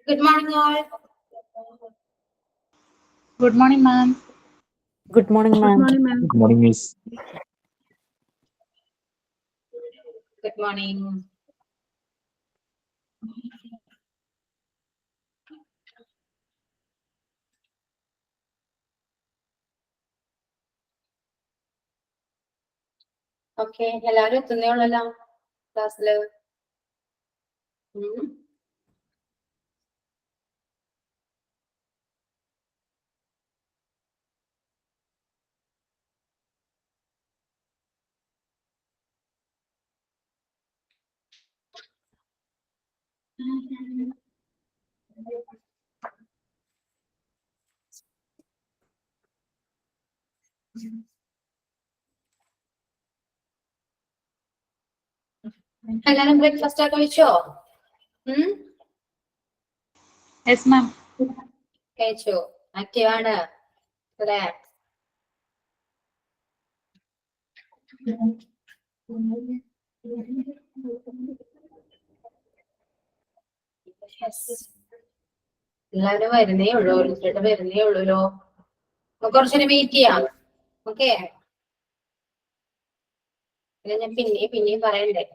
Good morning, all. Good morning, ma'am. Good morning, ma'am. Good morning, miss. Good morning. Okay, എല്ലാവരും എത്തുന്നേ ഉള്ളല്ലോ ക്ലാസ്സില്. എല്ലാരും breakfast ഒക്കെ കഴിച്ചോ? Yes, ma'am. കഴിച്ചു. ആക്റ്റീവാണ് അല്ലേ? എല്ലാവരും വരുന്നേ ഉള്ളൂ, ഓരോരുത്തരുടെ വരുന്നേ ഉള്ളൂല്ലോ. കുറച്ചൊരു വെയിറ്റ് ചെയ്യാം. ഓക്കെ, ഞാൻ പിന്നെയും പറയണ്ടേ.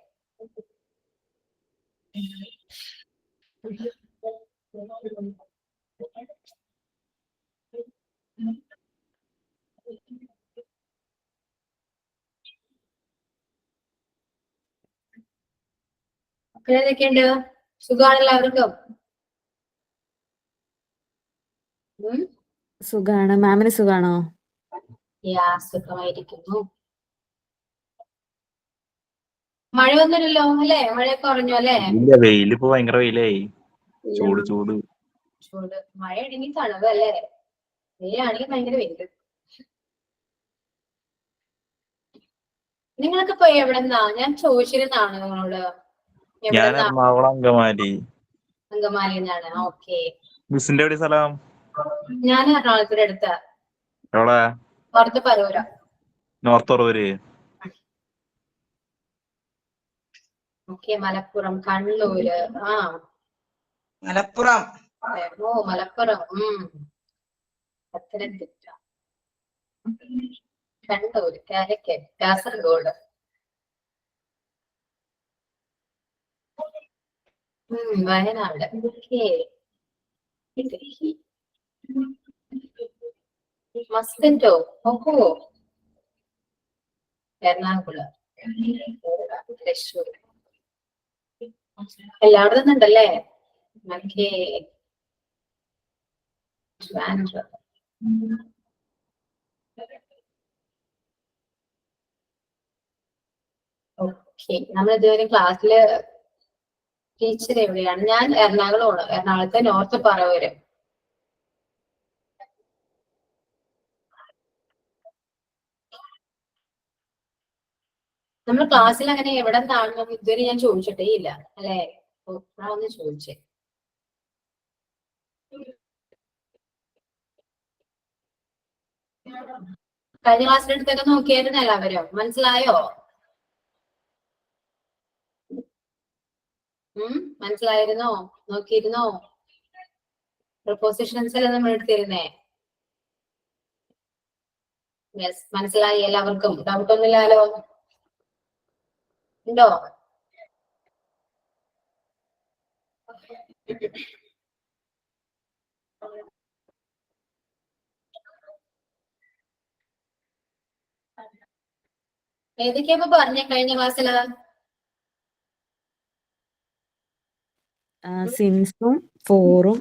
എന്തൊക്കെയുണ്ട്? സുഖമാണ് എല്ലാവർക്കും? സുഖാണ്. മാമിന് സുഖാണോ? സുഖമായിരിക്കുന്നു. മഴയൊന്നുമില്ലല്ലോ അല്ലേ? മഴയൊക്കെ കുറഞ്ഞു അല്ലേ? ഇല്ല, വെയിലിപ്പോ ഭയങ്കര വെയിലായി. ചൂട് ചൂട് ചൂട്. മഴയാണെങ്കിൽ തണുവല്ലേ? വെയിലാണെങ്കിൽ ഭയങ്കര വെയില്. നിങ്ങളൊക്കെ പോയി എവിടെന്നാ? ഞാൻ ചോദിച്ചിരുന്നാണ് നിങ്ങളോട്. ഞാൻ എറണാകുളം അങ്കമാലി. അങ്കമാലിന്നാണ്. ഓക്കെ. മിസ്സിന്റെ എവിടെ സ്ഥലം? ഞാൻ എറണാകുളത്തിന്റെ അടുത്ത്. എവിടെ? പുറത്ത് Paravur. North Paravur. Okay. Malappuram, Kannur. Malappuram. Malappuram. Pathanamthitta, Kannur, Calicut, Kasaragod, Wayanad. Okay. മസ്കറ്റോ? ഓഹോ. എറണാകുളം, തൃശ്ശൂർ, എല്ലായിടത്തും നിന്നുണ്ടല്ലേ? ഓക്കെ. ഓക്കെ. നമ്മൾ ഇതുവരെ ക്ലാസ്സില് ടീച്ചർ എവിടെയാണ്? ഞാൻ എറണാകുളമാണ്. എറണാകുളത്തെ നോർത്ത് പറവൂര്. നമ്മൾ ക്ലാസ്സിൽ അങ്ങനെ എവിടെ നിന്നാണെന്ന് ഇതുവരെ ഞാൻ ചോദിച്ചിട്ടേ ഇല്ല അല്ലെ? ഒന്ന് ചോദിച്ചേ. കഴിഞ്ഞ ക്ലാസ്സിന്റെ അടുത്തൊക്കെ നോക്കിയായിരുന്നു എല്ലാവരും. മനസ്സിലായോ? മനസ്സിലായിരുന്നോ? നോക്കിയിരുന്നോ? പ്രൊപ്പോസിഷൻസിൽ നമ്മൾ എടുത്തിരുന്നേ. യെസ്, മനസ്സിലായി എല്ലാവർക്കും? ഡൗട്ട് ഒന്നുമില്ലല്ലോ? ഉണ്ടോ? ഏതൊക്കെയാ പറഞ്ഞ കഴിഞ്ഞ ക്ലാസ്സില്? സിൻസും ഫോറും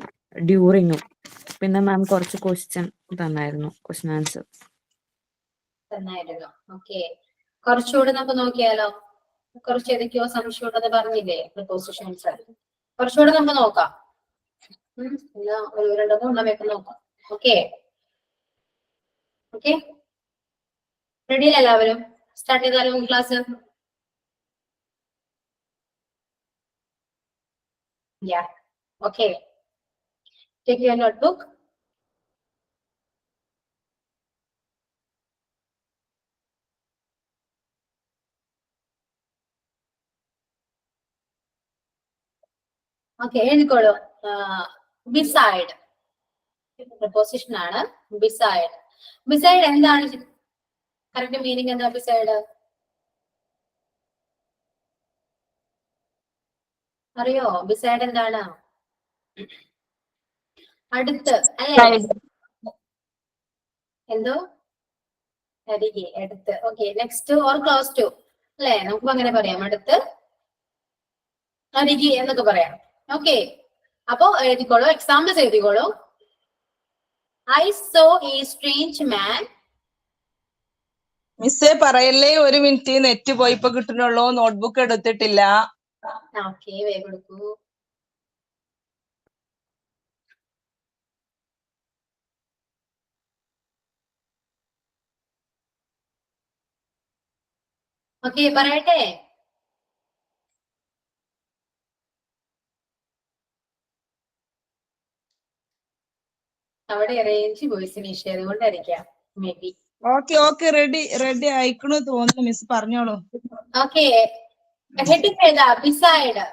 ഡ്യൂറിങ്ങും. പിന്നെ മാം കുറച്ച് ക്വസ്റ്റ്യൻ തന്നായിരുന്നു, ക്വസ്റ്റ്യൻ ആൻസർ തന്നായിരുന്നു. ഓക്കെ. കുറച്ചുകൂടെ നമുക്ക് നോക്കിയാലോ? കുറച്ച് ഏതൊക്കെയോ സംശയമുണ്ടെന്ന് പറഞ്ഞില്ലേ പ്രൊപ്പോസിഷൻസ്? കുറച്ചുകൂടെ നമുക്ക് നോക്കാം. ഒരു രണ്ടോ മൂന്നൊക്കെ നോക്കാം. ഓക്കെ. ഓക്കെ, റെഡി അല്ലേ എല്ലാവരും? സ്റ്റാർട്ട് ചെയ്താലോ class? Yeah. Okay. Take your notebook. Okay, എഴുതിക്കോളൂ. ബിസൈഡ് പ്രപ്പോസിഷൻ ആണ്. ബിസൈഡ്. ബിസൈഡ് എന്താണ് കറക്റ്റ് മീനിങ്? എന്താ ബിസൈഡ്? അറിയോ? ബിസൈഡ് എന്താണ്? അടുത്ത് അല്ലേ? എന്തോ അരികെ, അടുത്ത്. Okay, next or close to അല്ലെ? നമുക്ക് അങ്ങനെ പറയാം. അടുത്ത്, അരികെ എന്നൊക്കെ പറയാം. ഓക്കെ, അപ്പൊ എഴുതിക്കോളൂ, എക്സാമ്പിൾസ് എഴുതിക്കോളൂ. I saw a strange man. മിസ്സേ പറയല്ലേ, ഒരു മിനിറ്റ്, നെറ്റ് പോയി ഇപ്പൊ കിട്ടുന്നുള്ളൂ, നോട്ട്ബുക്ക് എടുത്തിട്ടില്ല. ഓക്കെ, വേഗം എടുക്കൂ. ഓക്കെ, പറയട്ടെ. അവിടെ റേഞ്ച് വോയിസിന് ഇഷ്യൂ അതുകൊണ്ടായിരിക്കാം, മേ ബി. ഓക്കെ റെഡി അയക്കണു തോന്നുന്നു. മിസ് പറഞ്ഞോളൂ. ഓക്കെ, ഹെഡിങ് ഏതാ? ബിസൈഡ്.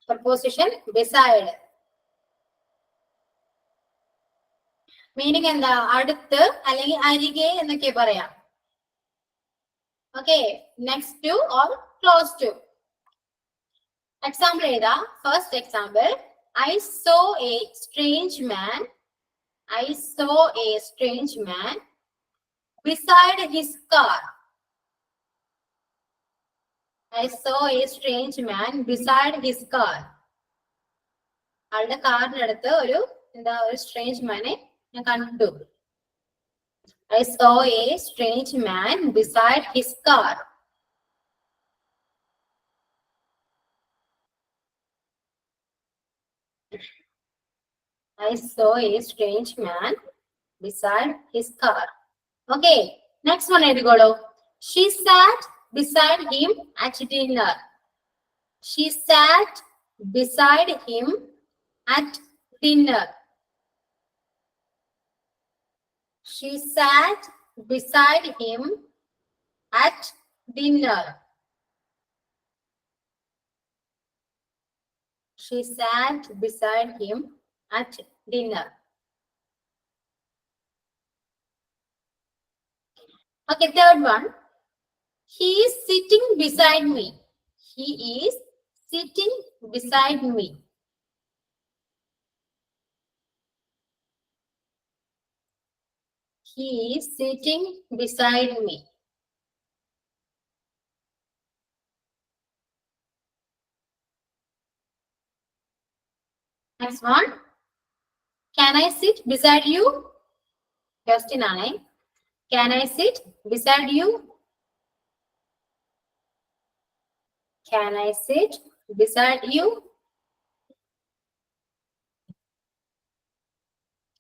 Preposition beside. മീനിങ് എന്താ? അടുത്ത് അല്ലെങ്കിൽ അരികെ എന്നൊക്കെ പറയാം. Okay, next to or close to. Example ഏതാ? First example, I saw a strange man. I saw a strange man beside his car. I saw a strange man beside his car. ആളുടെ കാറിനടുത്ത് ഒരു strange മാനെ ഞാൻ കണ്ടു. I saw a strange man beside his car. I saw a strange man beside his car. Okay, next one എഴുതിക്കോളൂ. She sat beside him at dinner. She sat beside him at dinner. She sat beside him at dinner. She sat beside him at dinner. Okay, third one. He is sitting beside me. He is sitting beside me. He is sitting beside me. Next one. Can I sit beside you? Question ആണ്. Can I sit beside you? Can I sit beside you?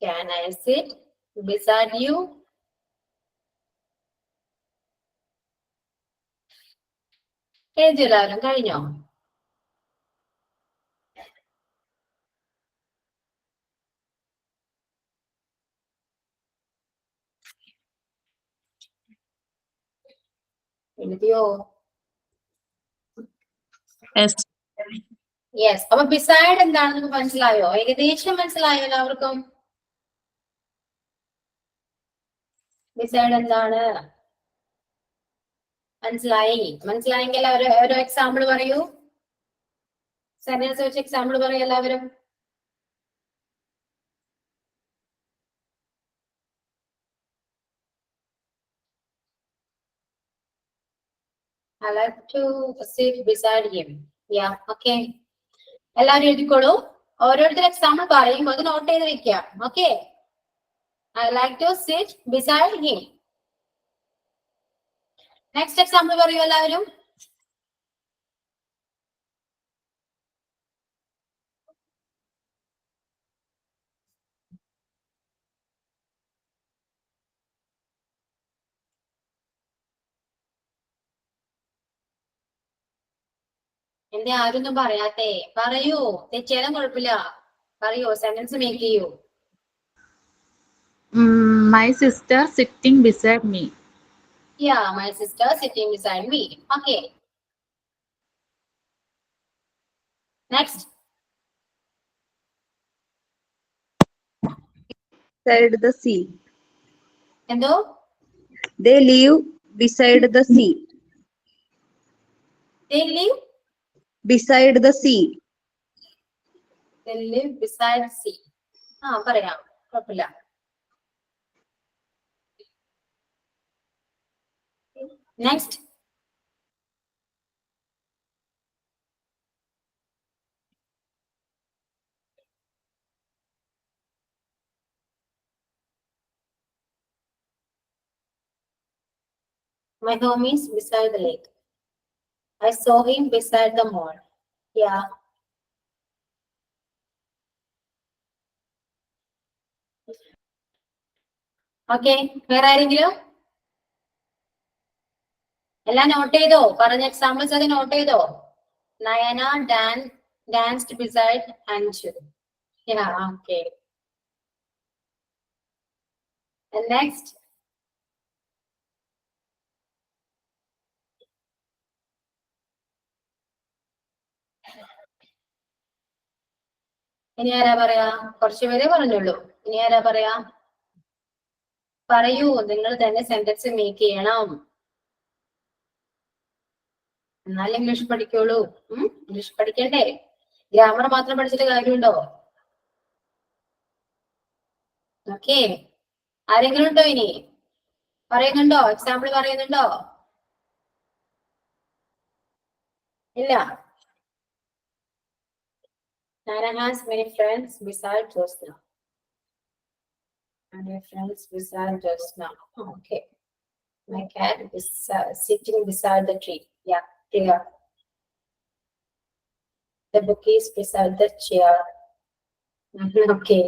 Can I sit beside you? എഴുതിയെല്ലാവരും കഴിഞ്ഞോ? എഴുതിയോ? Yes. അപ്പൊ beside എന്താണെന്ന് മനസ്സിലായോ? ഏകദേശം മനസ്സിലായോ എല്ലാവർക്കും? Beside എന്താണ് മനസ്സിലായെങ്കിൽ ഓരോ എക്സാമ്പിൾ പറയൂ. സെന്റൻസ് വെച്ച് എക്സാമ്പിൾ പറയൂ എല്ലാവരും. I like to sit beside him. Yeah, okay. എല്ലാവരും എഴുതിക്കോളൂ. ഓരോരുത്തർ എക്സാമ്പിൾ പറയുമ്പോൾ അത് നോട്ട് ചെയ്ത് വെക്കാം. Okay. I like to sit beside him. Next example പറയൂ എല്ലാവരും. എന്റെ ആരൊന്നും പറയാത്തേ? പറയൂ, തെറ്റിയാലും കുഴപ്പമില്ല. പറയൂ, സെന്റൻസ് മേക്ക് ചെയ്യൂ. My sister sitting beside me. Yeah, my sister sitting beside me. Okay. Next. beside the sea. എന്തോ They live beside the sea. they live Beside the sea. they live beside sea. പറയാം, കുഴപ്പമില്ല. Next. My home is beside the lake. I saw him beside the mall. Yeah. Okay, വേറെ ആരെങ്കിലും? എല്ലാം not ചെയ്തോ? പറഞ്ഞ examples ഒക്കെ not ചെയ്തോ? Nayana danced beside Anju. Yeah, okay. And next. ഇനി ആരാ പറയാ? കുറച്ചുപേരെ പറഞ്ഞുള്ളൂ. ഇനി ആരാ പറയാ? പറയൂ, നിങ്ങൾ തന്നെ സെന്റൻസ് മേക്ക് ചെയ്യണം. എന്നാൽ ഇംഗ്ലീഷ് പഠിക്കുള്ളൂ. ഇംഗ്ലീഷ് പഠിക്കണ്ടേ? ഗ്രാമർ മാത്രം പഠിച്ചിട്ട് കാര്യമുണ്ടോ? ഓക്കെ, ആരെങ്കിലും ഉണ്ടോ? ഇനി പറയുന്നുണ്ടോ? എക്സാമ്പിൾ പറയുന്നുണ്ടോ? ഇല്ല. Nana has many friends besides Josna. Many friends besides Josna. Okay. My cat is sitting beside the tree. Yeah, clear. The book is beside the chair. Okay.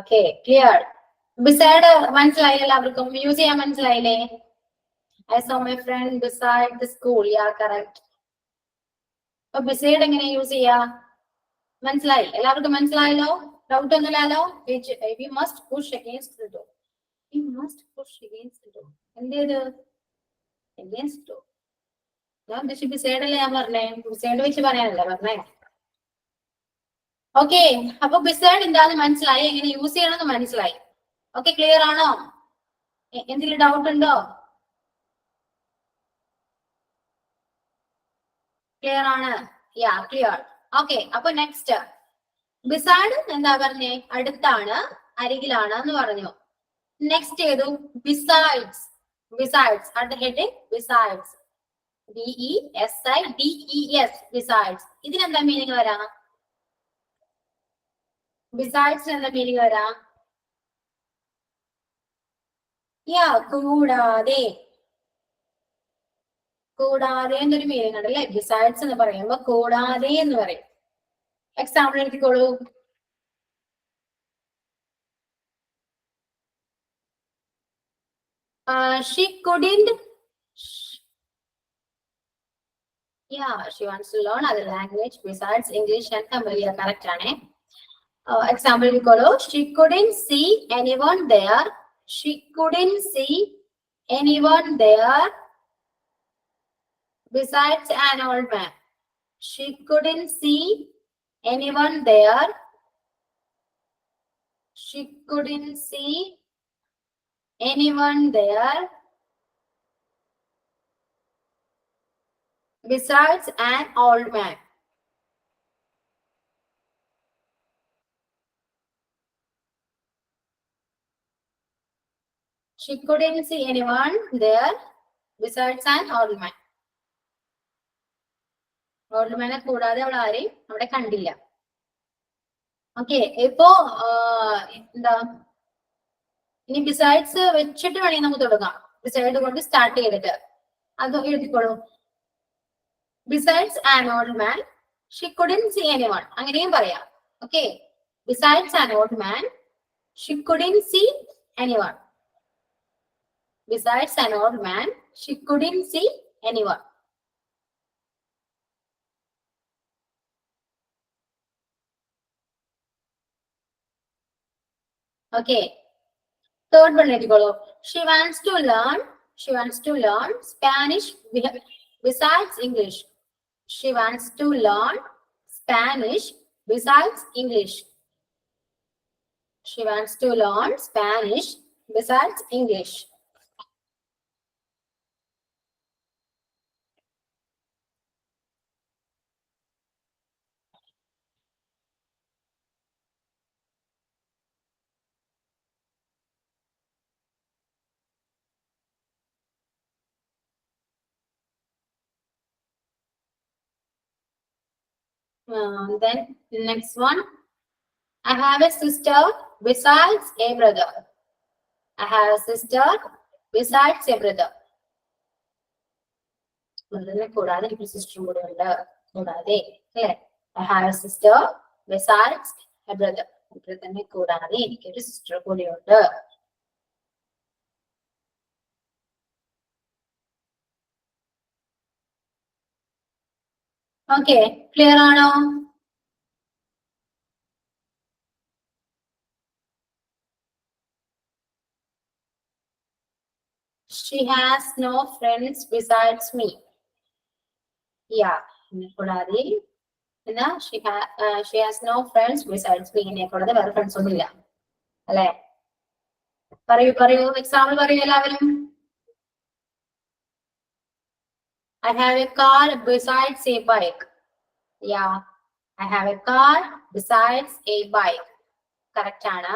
Okay, clear. Beside മനസ്സിലായില്ലേ എല്ലാവർക്കും? Use ചെയ്യാൻ മനസ്സിലായില്ലേ? I saw my friend beside the school. Yeah, correct. അപ്പൊ beside എങ്ങനെ use ചെയ്യാ? മനസ്സിലായി? എല്ലാവർക്കും മനസ്സിലായല്ലോ? ഡൗട്ട് ഒന്നുമില്ലല്ലോ? We must push against the door. We must push against the door. എന്തേത്? Against the door. ഞാൻ ഉദ്ദേശിച്ച് beside അല്ലേ ഞാൻ പറഞ്ഞേ? beside വെച്ച് പറയാനല്ല പറഞ്ഞേ. ഓക്കെ, അപ്പൊ beside എന്താന്ന് മനസ്സിലായി, എങ്ങനെ യൂസ് ചെയ്യണമെന്ന് മനസ്സിലായി. ഓക്കെ, ക്ലിയർ ആണോ? എന്തെങ്കിലും ഡൗട്ട് ഉണ്ടോ? ക്ലിയർ ആണ്? യാ, ക്ലിയർ. ഓക്കെ, അപ്പൊ നെക്സ്റ്റ് ബിസൈഡ് എന്താ പറഞ്ഞേ? അടുത്താണ്, അരികിലാണ് എന്ന് പറഞ്ഞു. നെക്സ്റ്റ് ഏതു? ബിസൈഡ്സ്. ബിസൈഡ്സ് അടുത്ത ഹെഡിങ് ബിസൈഡ്സ്. BESIDES besides. ഇതിനെന്താ മീനിങ് വരാ? ബിസൈഡ്സ് എന്താ മീനിങ് വരാ? യാ, കൂടാതെ. കൂടാതെ എന്നൊരു മീനിങ് ഉണ്ട് അല്ലെ? ബിസൈഡ്സ് എന്ന് പറയുമ്പോ കൂടാതെ എന്ന് പറയും. Example എടുത്തിക്കോളൂ. She couldn't. Yeah, she wants to learn other language besides English and Tamil. Yeah, correct ആണ്. Example എടുത്തിക്കോളൂ. She couldn't see anyone there. She couldn't see anyone there besides an old man. She couldn't see anyone there. She couldn't see anyone there besides an old man. She couldn't see anyone there besides an old man. Old മാനെ കൂടാതെ അവൾ ആരെയും അവിടെ കണ്ടില്ല. Okay, ഇപ്പോ എന്താ ഇനി besides വെച്ചിട്ട് വേണമെങ്കിൽ നമുക്ക് തുടങ്ങാം. ബിസൈഡ് കൊണ്ട് സ്റ്റാർട്ട് ചെയ്തിട്ട് അത് എഴുതിക്കോളൂ. Besides an old man she couldn't see anyone, അങ്ങനെയും പറയാം. Okay, besides an old man she couldn't see anyone. Besides an old man she couldn't see anyone. Okay. Third one, let go. She wants to learn Spanish besides English. She wants to learn Spanish besides English. She wants to learn Spanish besides English. Then next one. I have a sister besides a brother. I have a sister besides a brother. കൂടാതെ എനിക്ക് സിസ്റ്ററും കൂടെ ഉണ്ട് കൂടാതെ അല്ലേ I have a sister besides a brother. തന്നെ കൂടാതെ എനിക്കൊരു സിസ്റ്റർ കൂടിയുണ്ട്. ഓക്കെ ക്ലിയർ ആണോ? She has no friends besides me. Yeah. കൂടാതെ എന്നാ she has no friends besides me. എന്നെ കൂടാതെ വേറെ ഫ്രണ്ട്സ് ഒന്നും ഇല്ല അല്ലെ? പറയൂ എക്സാമ്പിൾ പറയൂ എല്ലാവരും. I have a car besides a bike. Yeah, I have a car besides a bike. Correct ആണ്.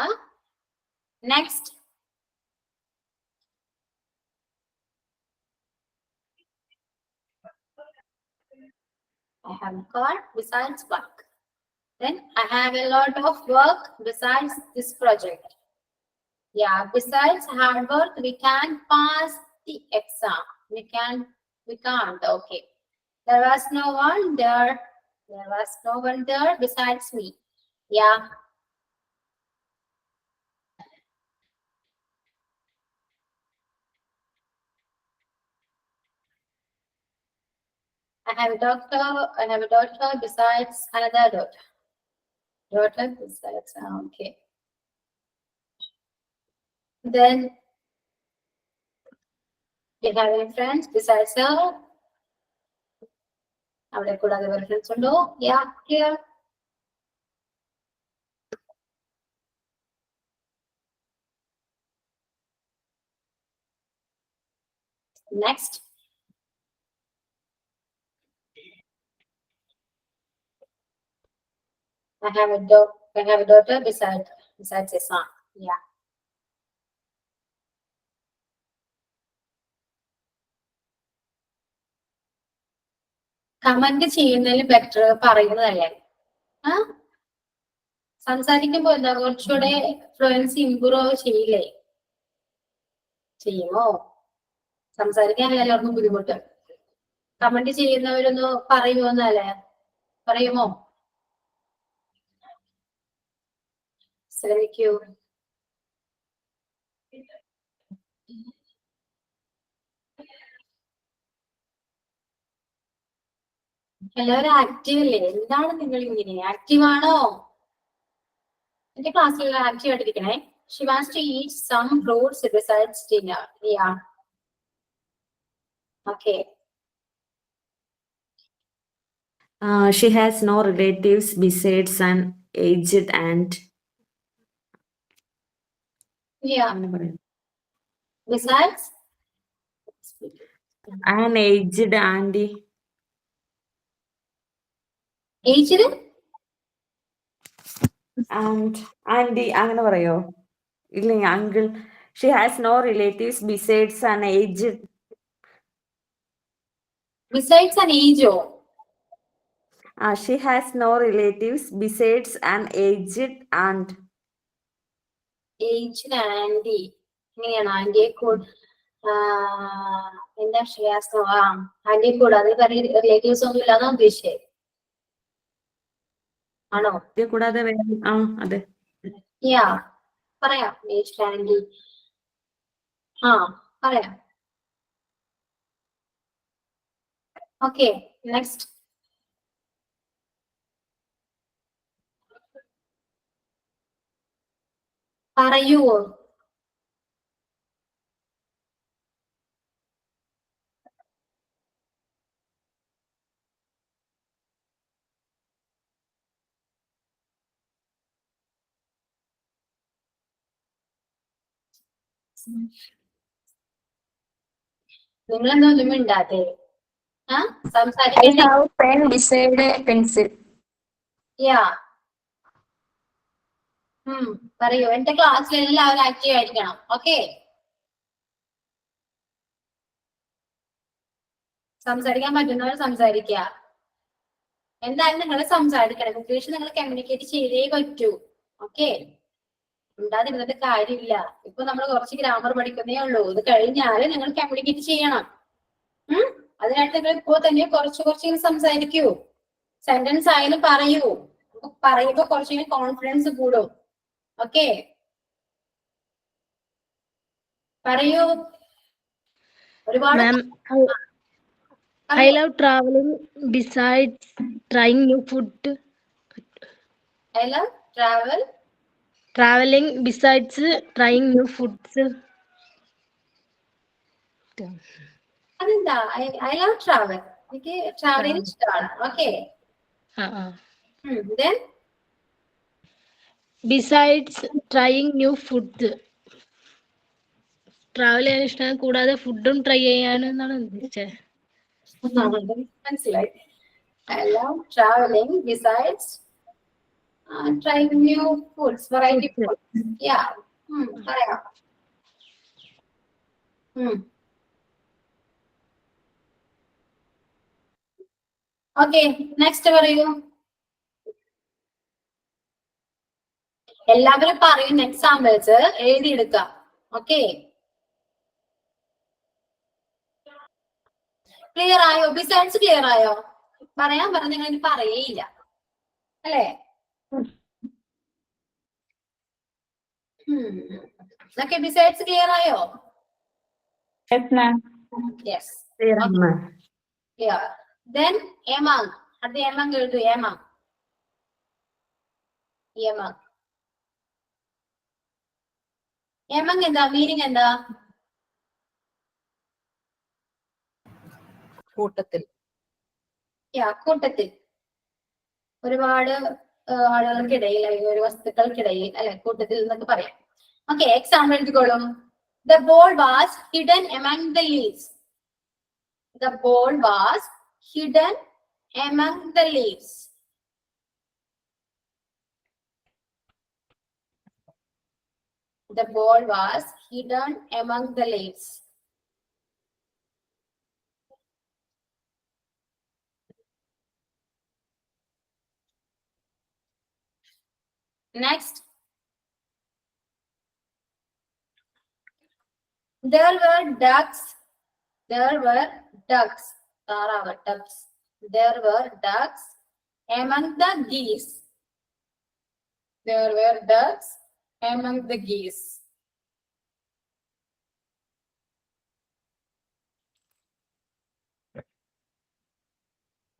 Next. I have a car besides bike. Then I have a lot of work besides this project. Yeah, besides hard work, we can pass the exam. We can't. Okay. There was no one there. There was no one there besides me. Yeah. I have a daughter besides another daughter. Daughter besides, okay. Then you have any friends besides her? അവിടെ കൂടാതെ വേറെ friends ഉണ്ടോ? Yeah, clear. Next. I have a daughter besides a son. Yeah. Comment ചെയ്യുന്നതിൽ better പറയുന്നതല്ലേ? സംസാരിക്കുമ്പോ എന്താ കുറച്ചുകൂടെ fluency improve ചെയ്യില്ലേ? ചെയ്യുമോ? സംസാരിക്കാൻ എല്ലാവർക്കും ബുദ്ധിമുട്ട്. കമന്റ് ചെയ്യുന്നവരൊന്ന് പറയുമോന്നല്ലേ? പറയുമോ? ശ്രമിക്കൂ. എല്ലാവരും ആക്റ്റീവ് അല്ലേ? എന്താണ് നിങ്ങൾ ഇങ്ങനെ ആക്റ്റീവ് ആണോ? എന്റെ ക്ലാസ്സിൽ active ആയിട്ടിരിക്കണേ. She wants to eat some fruits besides dinner. Yeah. Okay. She has no relatives besides an aged aunt. Yeah. Besides? An aged auntie. Aged? And auntie അങ്ങനെ പറയോ? ഇല്ല uncle. She has no relatives besides an aged. Besides an age? She has no relatives besides an aged aunt. Aged auntie. ഇങ്ങനെയാണ് ആന്റിയെ എന്താ ഷിയാസ് ആന്റിയെ കൂടാതെ relatives ഒന്നും ഇല്ലാന്നാ ഉദ്ദേശിച്ചത് ആണോ? കൂടാതെ അതെ. യാ പറയാം. ഏജ്ഡ് ആന്റി പറയാം. Okay next. പറയുവോ? നിങ്ങളെന്താ ഒന്നും മിണ്ടാത്തെ? ആ I സംസാരിക്കണ്ടേ? have pen beside a pencil. യാ പറയൂ. എന്റെ ക്ലാസ്സിൽ എല്ലാവരും ആക്റ്റീവ് ആയിരിക്കണം. ഓക്കെ, സംസാരിക്കാൻ പറ്റുന്നവർ സംസാരിക്കുക. എന്തായാലും നിങ്ങൾ സംസാരിക്കണം. ഇംഗ്ലീഷ് നിങ്ങൾ കമ്മ്യൂണിക്കേറ്റ് ചെയ്തേ പറ്റൂ. ഓക്കെ, ഉണ്ടാതിരുന്നിട്ട് കാര്യമില്ല. ഇപ്പൊ നമ്മൾ കുറച്ച് ഗ്രാമർ പഠിക്കുന്നേ ഉള്ളൂ. ഇത് കഴിഞ്ഞാല് നിങ്ങൾ കമ്മ്യൂണിക്കേറ്റ് ചെയ്യണം. അതിനായിട്ട് നിങ്ങൾ ഇപ്പോ തന്നെ കുറച്ച് സംസാരിക്കൂ. സെന്റൻസ് ആയാലും പറയൂ. പറയുമ്പോ കുറച്ചുകൂടി കോൺഫിഡൻസ് കൂടും. ഓക്കെ, പറയൂ. ഒരുപാട് Ma'am, I love traveling besides trying new food. Travel. Traveling besides trying new foods. അതെന്താ? I love travel. എനിക്ക് ട്രാവലിംഗ് ഇഷ്ടമാണ്. Okay, then Besides trying new foods. Travel ചെയ്യാൻ ഇഷ്ടമാണ്, കൂടാതെ ഫുഡും ട്രൈ ചെയ്യാനെന്നാണ് ഉദ്ദേശിച്ചത്. മനസ്സിലായി. I love travelling besides trying new foods, variety foods. Yeah. പറയാം. ഓക്കെ, നെക്സ്റ്റ് പറയൂ. എല്ലാവരും പറയുന്ന എക്സാമ്പിൾസ് എഴുതിയെടുക്കാം. ഓക്കെ, ക്ലിയർ ആയോ? ബിസൈഡ്സ് ക്ലിയർ ആയോ? പറയാൻ പറഞ്ഞ നിങ്ങൾ ഇനി പറയേയില്ല അല്ലേ? ഓക്കെ, ബിസൈഡ്സ് ക്ലിയർ ആയോ? Yes, ma'am. യെസ്. Clear ആണ് ma'am. Yeah. Then among. അത് among എഴുതു. among. among. among എന്താ മീനിങ്? എന്താ? കൂട്ടത്തിൽ. കൂട്ടത്തിൽ. ഒരുപാട് ആളുകൾക്കിടയിൽ അല്ലെങ്കിൽ ഒരു വസ്തുക്കൾക്കിടയിൽ അല്ലെ, കൂട്ടത്തിൽ എന്നൊക്കെ പറയാം. ഓക്കെ, എക്സാമ്പിൾ എഴുതിക്കോളും. The ball was hidden among the leaves. The ball was hidden among the leaves. The ball was hidden among the leaves. Next. There were ducks. There were ducks. Ducks. There were ducks among the geese. There were ducks among the geese.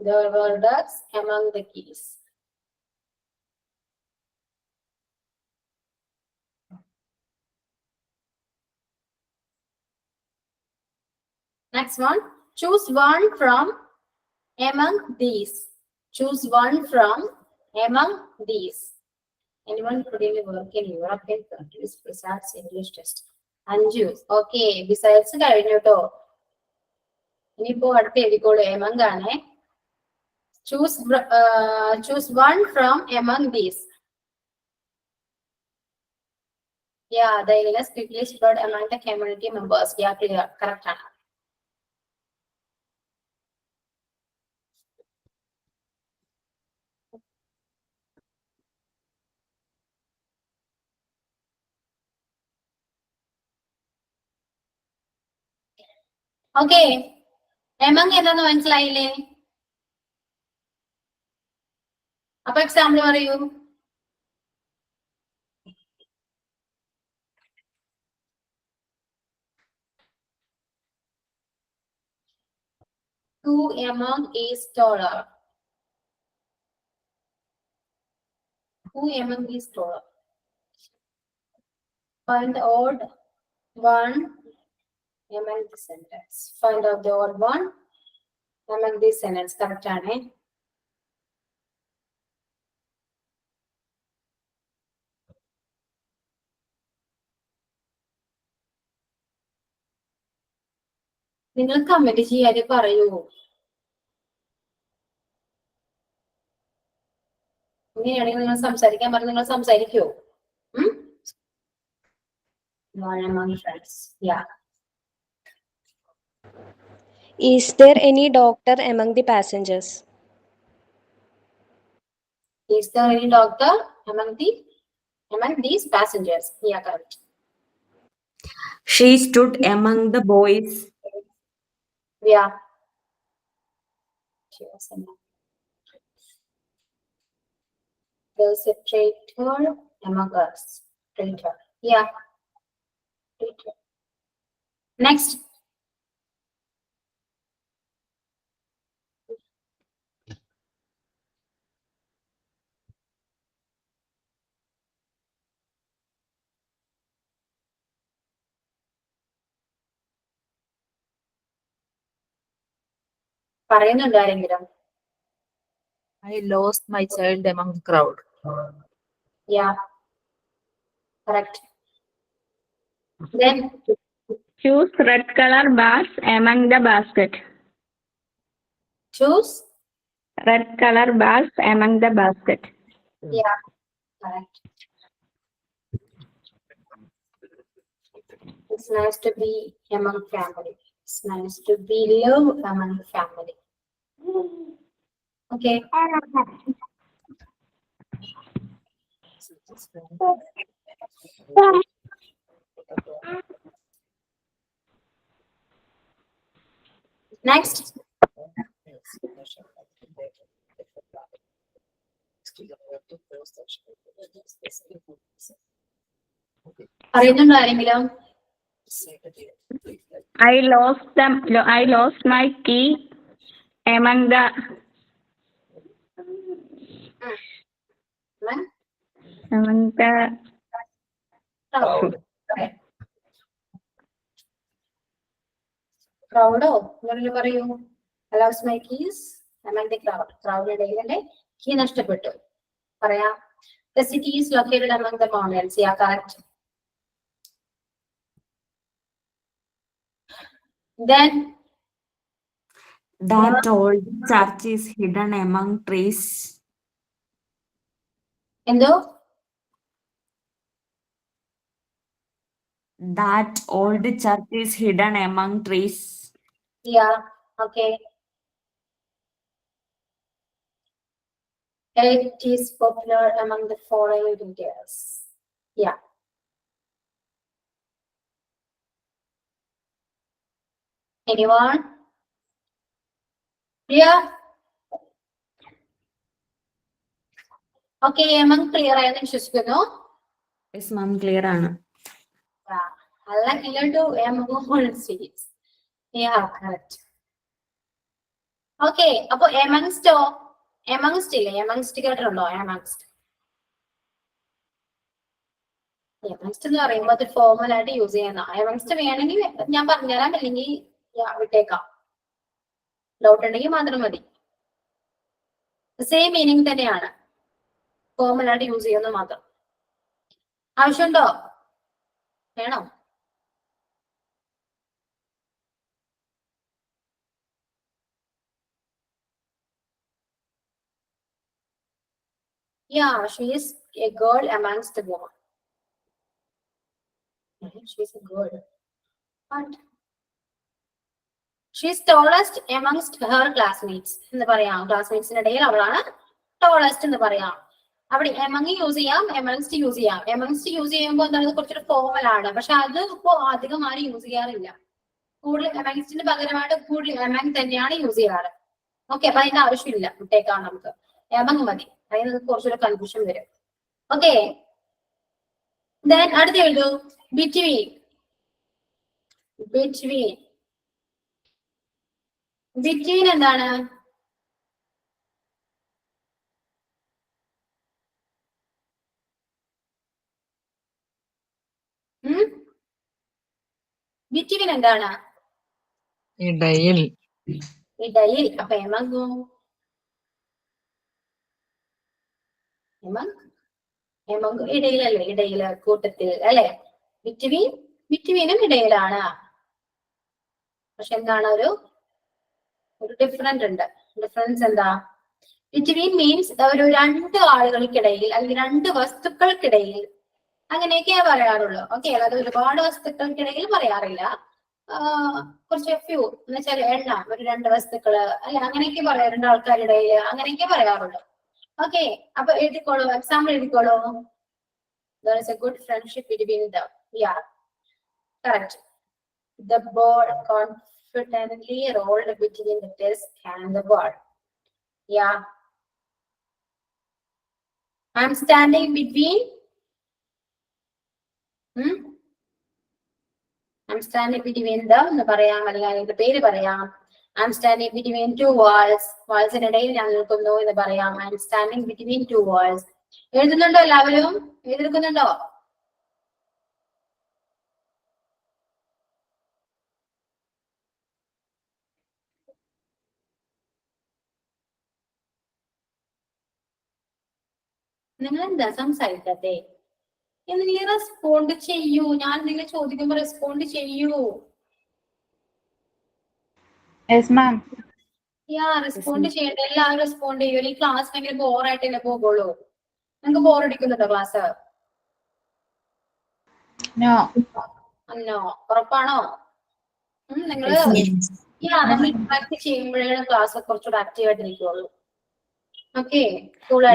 There were ducks among the geese. Next one. Choose one from among these. Choose one from among these. Anyone putting a work in European countries besides English test? Anju. Okay. Besides കഴിഞ്ഞു ട്ടോ. ഇനിയിപ്പോ അടുത്ത എഴുതിക്കോളൂ. among ആണ്. Choose one from among these. Yeah, the illness quickly spread among the community members. Yeah, clear. Correct. Okay, among എന്താന്ന് മനസ്സിലായില്ലേ? അപ്പൊ example പറയൂ. Who among is taller? Who among is taller? Find the odd one among the sentence. Find out the odd one among this sentence. Correct ആണ്. നിങ്ങൾ comment ചെയ്യാതെ പറയൂ. ഇങ്ങനെയാണെങ്കിൽ നിങ്ങൾ സംസാരിക്കാൻ പറഞ്ഞ് നിങ്ങൾ സംസാരിക്കുവോ? Among friends. Yeah. Is there any doctor among the passengers? Is there any doctor among these passengers? Yeah, correct. She stood among the boys. Yeah. She was among. There's a traitor among us. Traitor. Yeah. Traitor. Next. പറയുന്നുണ്ടോ ആരെങ്കിലും? I lost my child among the crowd. Yeah. Correct. Then Choose red color bars among the basket. choose. Red color bars among the basket. Yeah. Correct. It's nice to be among family. It's nice to be loved among family. Okay. Next. പറയുന്നുണ്ടോ ആരെങ്കിലും? I lost my key among the ക്രൗഡോ അങ്ങനെ പറയൂ. Allows my keys among the crowd. ക്രൗഡിനിടയിൽ എന്റെ key നഷ്ടപ്പെട്ടു. പറയാം. The city is located among the mountains. Yeah, correct. Then That old church is hidden among trees. എന്തോ? That old church is hidden among trees. Yeah, okay. It is popular among the foreign readers. Yeah. Anyone? Yeah. Okay, among clear ആയെന്ന് വിശ്വസിക്കുന്നു. Yes, ma'am, clear ആണ്. Yeah. അല്ലെങ്കിൽ to among all cities. Yeah, correct. Okay, അപ്പൊ amongst ഇല്ലേ? amongst കേട്ടിട്ടുണ്ടോ? amongst എന്ന് പറയുമ്പോൾ അത് ഫോർമൽ ആയിട്ട് യൂസ് ചെയ്യുന്ന. amongst വേണമെങ്കിൽ ഞാൻ പറഞ്ഞുതരാം, അല്ലെങ്കിൽ വിട്ടേക്കാം. ഡൗട്ട് ഉണ്ടെങ്കിൽ മാത്രം മതി. സെയിം മീനിങ് തന്നെയാണ്, ഫോർമൽ ആയിട്ട് യൂസ് ചെയ്യുന്നത് മാത്രം. ആവശ്യമുണ്ടോ? വേണോ? Yeah, she is a girl amongst the women. She is a girl. But she is tallest amongst her classmates. എന്ന് പറയാം. ക്ലാസ്മേറ്റ്സിന്റെ ഇടയിൽ അവളാണ് ടോളസ്റ്റ് എന്ന് പറയാം. അവിടെ എമങ് യൂസ് ചെയ്യാം, എമങ്സ്റ്റ് യൂസ് ചെയ്യാം. എമങ്സ്റ്റ് യൂസ് ചെയ്യുമ്പോൾ എന്താണ്, കുറച്ചൊരു ഫോർമൽ ആണ്. പക്ഷെ അത് ഇപ്പോ അധികം ആരും യൂസ് ചെയ്യാറില്ല. കൂടുതൽ എമങ്സ്റ്റിന് പകരമായിട്ട് കൂടുതൽ എമങ് തന്നെയാണ് യൂസ് ചെയ്യാറ്. ഓക്കെ, അപ്പൊ അതിന്റെ ആവശ്യമില്ല, വിട്ടേക്കാം. നമുക്ക് എമങ് മതി. അതിന് കുറച്ചൊരു കൺഫ്യൂഷൻ വരും. ഓക്കെ, അടുത്ത എഴുതൂ. ബിറ്റ്വീൻ. ബിറ്റ്വീൻ. ബിറ്റ്വീൻ എന്താണ്? ബിറ്റ്വീൻ എന്താണ്? ഇടയിൽ. ഇടയിൽ. അപ്പൊ എമങ്ങോ? എമങ് ഇടയിലല്ലേ? ഇടയില്, കൂട്ടത്തിൽ അല്ലെ? ബിറ്റ്വീനും ഇടയിലാണ്. പക്ഷെ എന്താണ് ഒരു ഡിഫറൻസ് എന്താ? ബിറ്റ്വീൻ മീൻസ് ഒരു രണ്ട് ആളുകൾക്കിടയിൽ അല്ലെങ്കിൽ രണ്ട് വസ്തുക്കൾക്കിടയിൽ അങ്ങനെയൊക്കെയാ പറയാറുള്ളൂ. ഓക്കെ, അതായത് ഒരുപാട് വസ്തുക്കൾക്കിടയിൽ പറയാറില്ല. കുറച്ച് ഫ്യൂ എന്ന് വെച്ചാൽ എണ്ണം, ഒരു രണ്ട് വസ്തുക്കള് അല്ലെ, അങ്ങനെയൊക്കെ പറയാം. രണ്ട് ആൾക്കാരുടെ ഇടയിൽ അങ്ങനെയൊക്കെ പറയാറുള്ളൂ. ഓക്കെ, അപ്പൊ എഴുതിക്കോളൂ, example എഴുതിക്കോളൂ. There is a good friendship between them. Yeah, correct. The ball confidently rolled between the desk and the wall. Yeah. I'm standing between. I'm standing between the എന്ന് പറയാം, അല്ലെങ്കിൽ അതിന്റെ പേര് പറയാം. I'm standing between two walls. വാൾസിനിടയിൽ ഞാൻ നിൽക്കുന്നു എന്ന് പറയാം. I'm standing between two walls. എഴുതുന്നുണ്ടോ എല്ലാവരും? എഴുതിയെടുക്കുന്നുണ്ടോ? നിങ്ങൾ എന്താ സംസാരിക്കാത്തെ? എന്ന് നീ റെസ്പോണ്ട് ചെയ്യൂ. ഞാൻ നിങ്ങൾ ചോദിക്കുമ്പോ റെസ്പോണ്ട് ചെയ്യൂ. റെസ്പോണ്ട് ചെയ്യണ്ട. എല്ലാവരും റെസ്പോണ്ട് ചെയ്യൂ. ഈ ക്ലാസ് ഭയങ്കര ബോറായിട്ടല്ലേ പോകുള്ളൂ. നിങ്ങൾക്ക് ബോറടിക്കുന്നുണ്ടോ ക്ലാസ്? ഉറപ്പാണോ? നിങ്ങള് നമ്മൾ ഇന്ററാക്ട് ചെയ്യുമ്പോഴേ ക്ലാസ് കുറച്ചുകൂടെ ആക്റ്റീവ് ആയിട്ട് ഇരിക്കുള്ളൂ. Okay,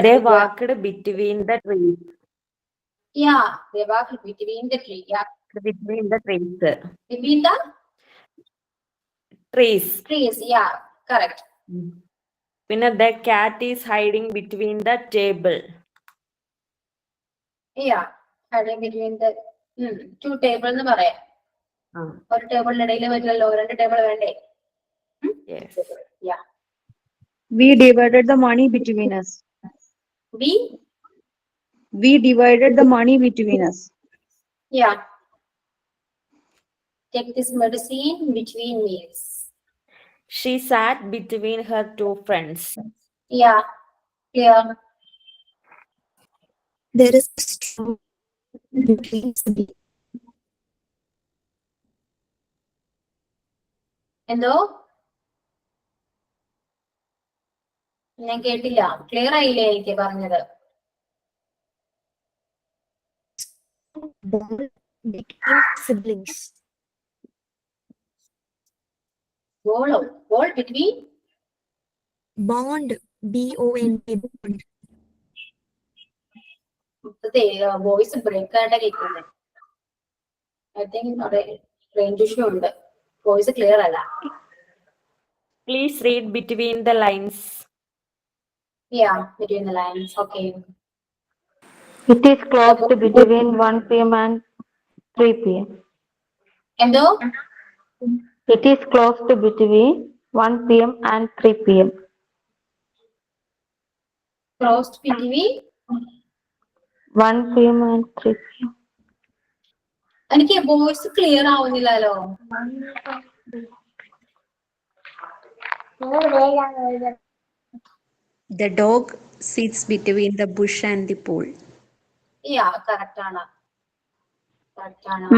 They walked between the trees. Yeah, they walked between the trees. Yeah. Between the trees. Between the trees. Yeah, correct. പിന്നെ the cat is hiding between the table. Yeah, hiding between the two table എന്ന് പറയാം. ഒരു ടേബിളിന്റെ ഇടയിൽ വരില്ലല്ലോ, രണ്ട് table വേണ്ടേ? Yes. Yeah. We divided the money between us. We divided the money between us. Yeah. Take this medicine between meals. She sat between her two friends. Yeah, clear. There is a storm between siblings. എന്തോ? ഞാൻ കേട്ടില്ല. Clear ആയില്ലേ എനിക്ക് പറഞ്ഞത്? Bond between siblings. Bond between? Bond. BOND. Bond. Voice break ആയിട്ട് കേൾക്കുന്നത്. I think അവിടെ range issue ഉണ്ട്. വോയിസ് ക്ലിയർ അല്ല. Please read between the lines. Yeah, between the lines. Okay. It is closed between 1 p.m. and 3 p.m. എന്തോ? It is closed between 1 p.m. and 3 p.m. Closed between 1 p.m. and 3 p.m. എനിക്ക് voice clear ആവുന്നില്ലല്ലോ. The dog sits between the bush and the pole. Yeah, correct ആണ്.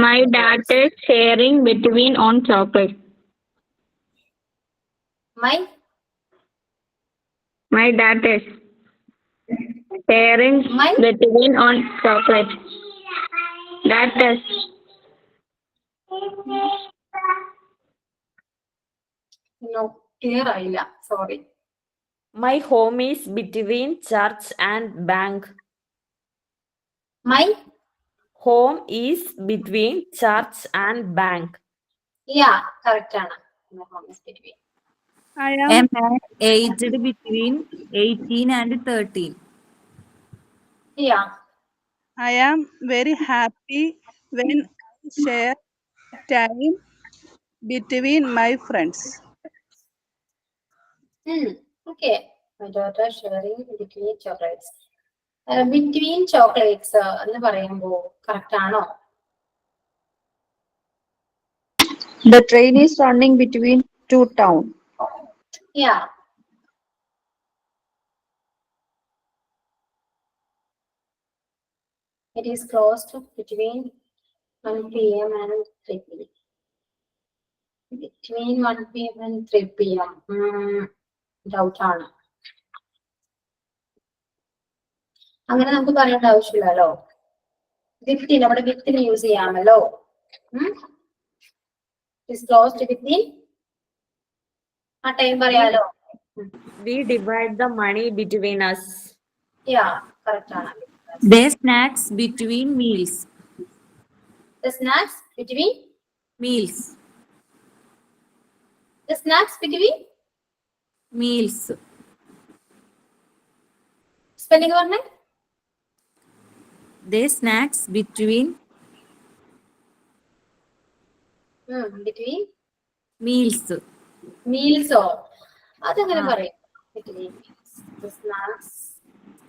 My dad is sharing between on chocolate. My dad is sharing between on chocolate. That is. No, clear ആയില്ല. Sorry. My home is between church and bank. My home is between church and bank. Yeah, correct ആണ്. My home is between. I am aged between 18 and 13. Yeah. I am very happy when I share time between my friends. Okay. My daughter sharing between chocolates. Between chocolates എന്ന് പറയുമ്പോ correct ആണോ? The train is running between two towns. Yeah. It is closed between 1 p.m. and 3 p.m. Between 1 p.m. and 3 p.m. Doubt ആണ്. അങ്ങനെ നമുക്ക് പറയേണ്ട ആവശ്യമില്ലല്ലോ. Within അവിടെ വിത്തിന് യൂസ് ചെയ്യാമല്ലോ. Closed within ആ ടൈം പറയാലോ. We divide the money between us. Correct ആണ്. They snacks between meals. The snacks between Meals. the snacks between Meals. Spelling പറഞ്ഞേ. They snacks between between meals. മീൽസോ അതെങ്ങനെ പറയും? Between meals. The snacks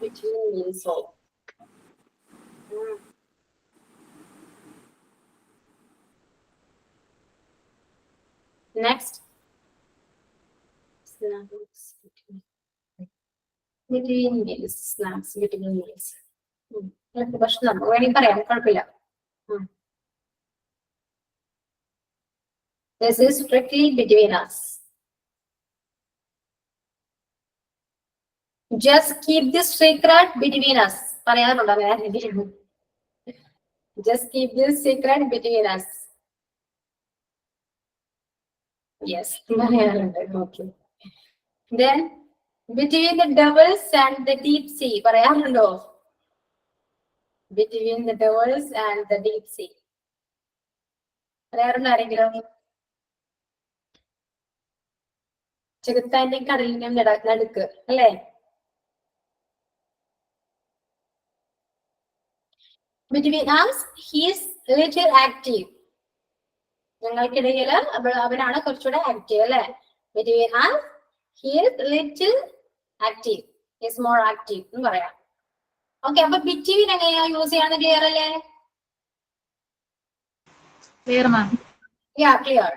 between മീൽസോ. Next. Snacks between meals. Snacks between meals. പക്ഷെ നമുക്ക് വേണമെങ്കിൽ പറയാം, കുഴപ്പമില്ല. This is strictly between us. Just keep this secret between us. പറയാറുണ്ടോ അങ്ങനെ? Just keep this secret between us. Yes, പറയാറുണ്ട്. Okay. Then between the devils and the deep sea. പറയാറുണ്ടോ? Between the devils and the deep sea. പറയാറുണ്ടോ ആരെങ്കിലും? ചെകുത്താന്റെയും കടലിന്റെയും നടുക്ക് അല്ലേ? Between us, he is little active. ഞങ്ങൾക്കിടയിൽ അവനാണ് കുറച്ചുകൂടെ active അല്ലെ? Between us, he is little active. He is more active എന്ന് പറയാം. Okay, അപ്പൊ between എങ്ങനെയാ യൂസ് ചെയ്യാന്ന് ക്ലിയർ അല്ലേ? Clear, ma'am. Clear.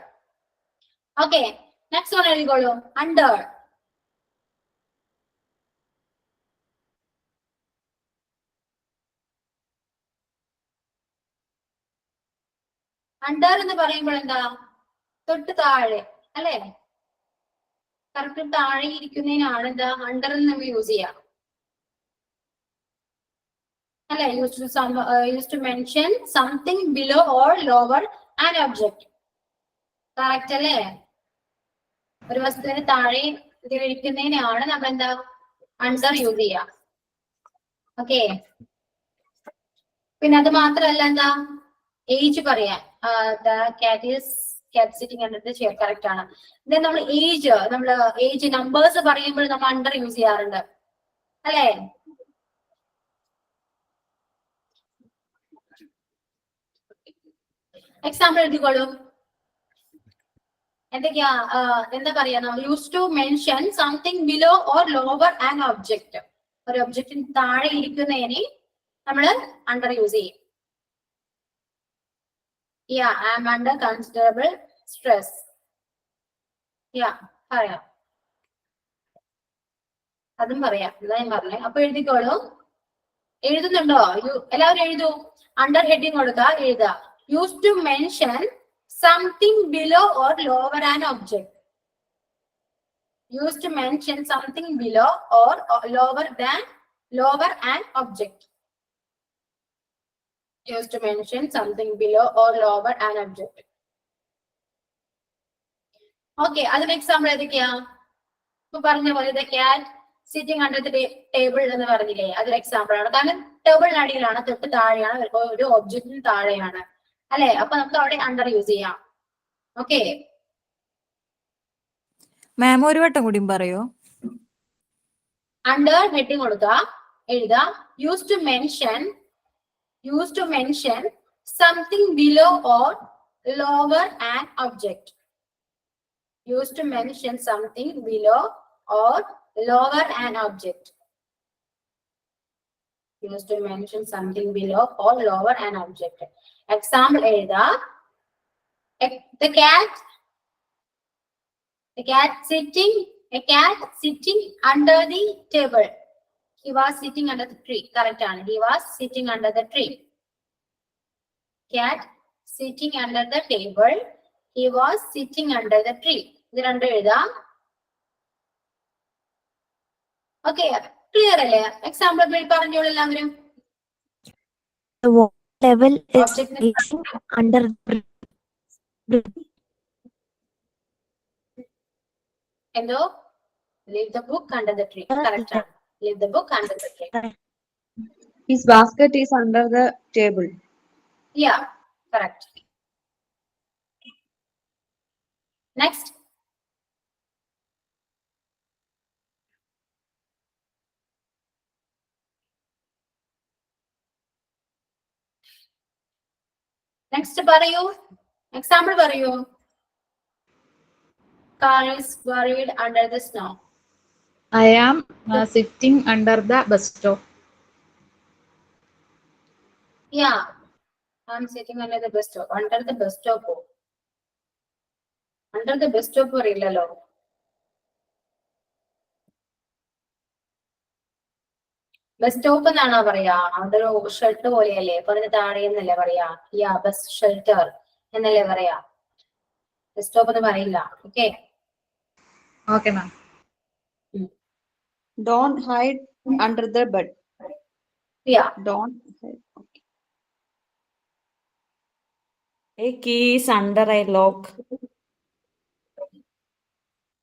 Okay, next one എഴുതിക്കോളൂ. Under. Under എന്ന് പറയുമ്പോൾ എന്താ? തൊട്ട് താഴെ അല്ലെ? കറക്റ്റ് താഴെ ഇരിക്കുന്നതിനാണ് എന്താ അണ്ടർ എന്ന് നമ്മൾ യൂസ് ചെയ്യാം അല്ലെ? Use to mention something below or lower an object. Correct അല്ലേ? ഒരു വസ്തുവിന് താഴെ ഇരിക്കുന്നതിനാണ് നമ്മൾ എന്താ അണ്ടർ യൂസ് ചെയ്യാം. ഓക്കെ, പിന്നെ അത് മാത്രല്ല എന്താ ഏജ് പറയാൻ. cat sitting under the chair correct ആണ്. Then നമ്മൾ ഏജ് നമ്പേഴ്സ് പറയുമ്പോൾ നമ്മൾ അണ്ടർ യൂസ് ചെയ്യാറുണ്ട് അല്ലേ? എക്സാമ്പിൾ എഴുതിക്കോളൂ. എന്തൊക്കെയാ? എന്താ പറയാ? നമ്മൾ use to mention something below or lower an object. ഒരു ഒബ്ജക്റ്റിന് താഴെ ഇരിക്കുന്നതിന് നമ്മൾ അണ്ടർ യൂസ് ചെയ്യും. I am under considerable stress. പറയാം, അതും പറയാം. ഇതാ ഞാൻ പറഞ്ഞേ. അപ്പൊ എഴുതിക്കോളൂ. എഴുതുന്നുണ്ടോ? എല്ലാവരും എഴുതൂ. അണ്ടർ ഹെഡിങ് കൊടുക്കുക, എഴുതുക. Use to mention something below or lower an object. Use to mention something below or lower an object. Used to mention something below or lower an object. Okay, അതിന് എക്സാമ്പിൾ ഏതൊക്കെയാ? ഇപ്പൊ പറഞ്ഞ പോലെ the cat sitting under the table എന്ന് പറഞ്ഞില്ലേ, അതൊരു example ആണ്. കാരണം ടേബിളിന് അടിയിലാണ്, തൊട്ട് താഴെയാണ്, ഒരു ഒബ്ജക്റ്റിന് താഴെയാണ് അല്ലെ? അപ്പൊ നമുക്ക് അവിടെ അണ്ടർ യൂസ് ചെയ്യാം. ഓക്കെ മാം, ഒരു വട്ടം കൂടി പറയോ? അണ്ടർ ഹെഡിങ് കൊടുക്കുക, എഴുതുക. Used to mention something below or lower an object. Used to mention something below or lower an object. Used to mention something below or lower an object. Example എഴുതാ. The cat sitting under the table. He was sitting under the tree. Correct ആണ്. He was sitting under the tree. Cat sitting under the table. He was sitting under the tree. ഇത് രണ്ടും എഴുതാം. Okay, clear അല്ലേ? Example പറഞ്ഞോളൂ എല്ലാവരും. The water level is Object reaching under the bridge. എന്തോ? Leave the book under the tree. Correct ആണ്. Leave the book under the tree. His basket is under the table. Yeah, correct. Next. Next പറയൂ. Example പറയൂ. Car is buried under the snow. I am sitting under the bus stop. Yeah, I'm sitting under the bus stop. Under the bus stop. Under the bus stop പറയില്ലല്ലോ. Bus stop എന്നാണോ പറയാ? അതൊരു shelter പോലെയല്ലേ? അപ്പൊ അതിന് താഴെ എന്നല്ലേ പറയാ? യാ, ബസ് ഷെൽട്ടർ എന്നല്ലേ പറയാ? ബസ് സ്റ്റോപ്പ് എന്ന് പറയില്ല. Okay, Okay, ma'am. Don't hide under the bed. Yeah. Don't hide. Okay. A key is under a lock.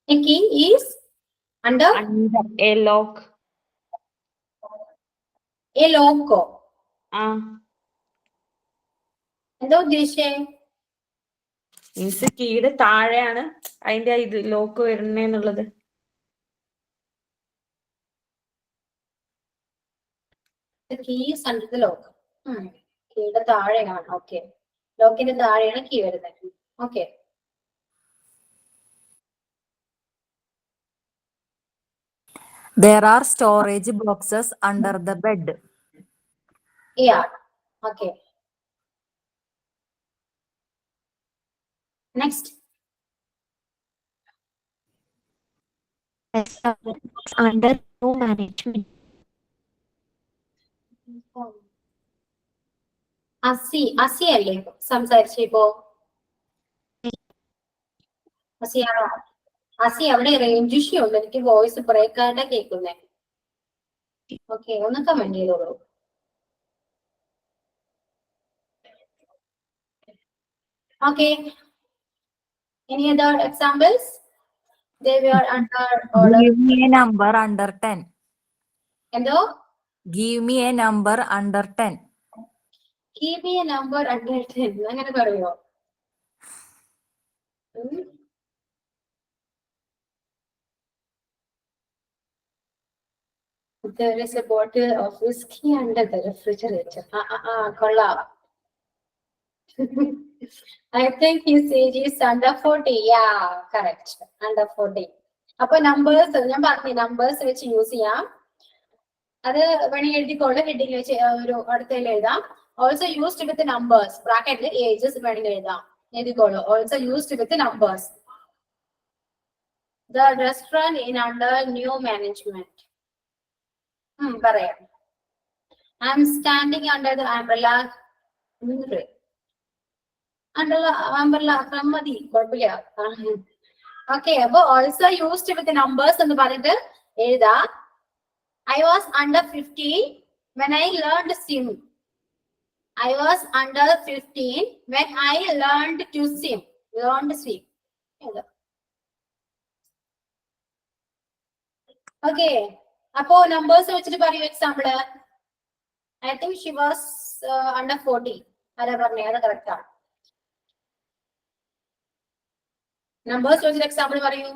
A key is under Under a lock. a lock. എന്താ ഉദ്ദേശിച്ചേ? Means കീയുടെ താഴെയാണ് അതിന്റെ ഇത് lock വരുന്നേന്നുള്ളത്. The key is under the lock. കീയുടെ താഴെയാണ്. Okay, ലോക്കിന്റെ താഴെയാണ് key വരുന്നത്. Okay, There are storage boxes under the bed. Yeah. Okay, next. Under no management. അസി അല്ലേ സംസാരിച്ചപ്പോ? അസിയാണോ? അസി, അവിടെ റേഞ്ച് ഇഷ്യൂ ഉണ്ട്. എനിക്ക് വോയിസ് ബ്രേക്ക് ആയിട്ടാ കേൾക്കുന്നേ. ഓക്കെ, ഒന്ന് കമന്റ് ചെയ്തോളൂ. Okay, any other examples? They were under order. Give me a number under 10. എന്തോ? Give me a number under 10. Give me a number under 10. അങ്ങനെ പറയോ? There is a bottle of whiskey under the refrigerator. കൊള്ളാം. I think his age is under 40. Yeah, correct. Under 40. അപ്പൊ numbers ഞാൻ പറഞ്ഞു, numbers വെച്ച് use ചെയ്യാം. അത് വേണമെങ്കിൽ എഴുതിക്കോളൂ. ഹെഡിങ് വെച്ച് ഒരു അടുത്തതിൽ എഴുതാം. Also used with numbers. ബ്രാക്കറ്റിൽ ഏജസ് വേണമെങ്കിൽ എഴുതാം. എഴുതിക്കോളൂ. Also used with numbers. The restaurant in under new management. പറയാം. I'm standing under the umbrella. umbrella from മതി, കുഴപ്പമില്ല. ഓക്കെ, അപ്പൊ ഓൾസോ യൂസ്ഡ് വിത്ത് നമ്പേഴ്സ് എന്ന് പറഞ്ഞിട്ട് എഴുതാ. I was under 15 when I learned swim. I was under 15 when I learned to swim. Learned to swim. Okay, അപ്പോ numbers വെച്ചിട്ട് പറയൂ example. I think she was under 40. ആരാ പറഞ്ഞേ? അത് കറക്റ്റാ. നമ്പേഴ്സ് വെച്ചിട്ട് എക്സാമ്പിൾ പറയൂ.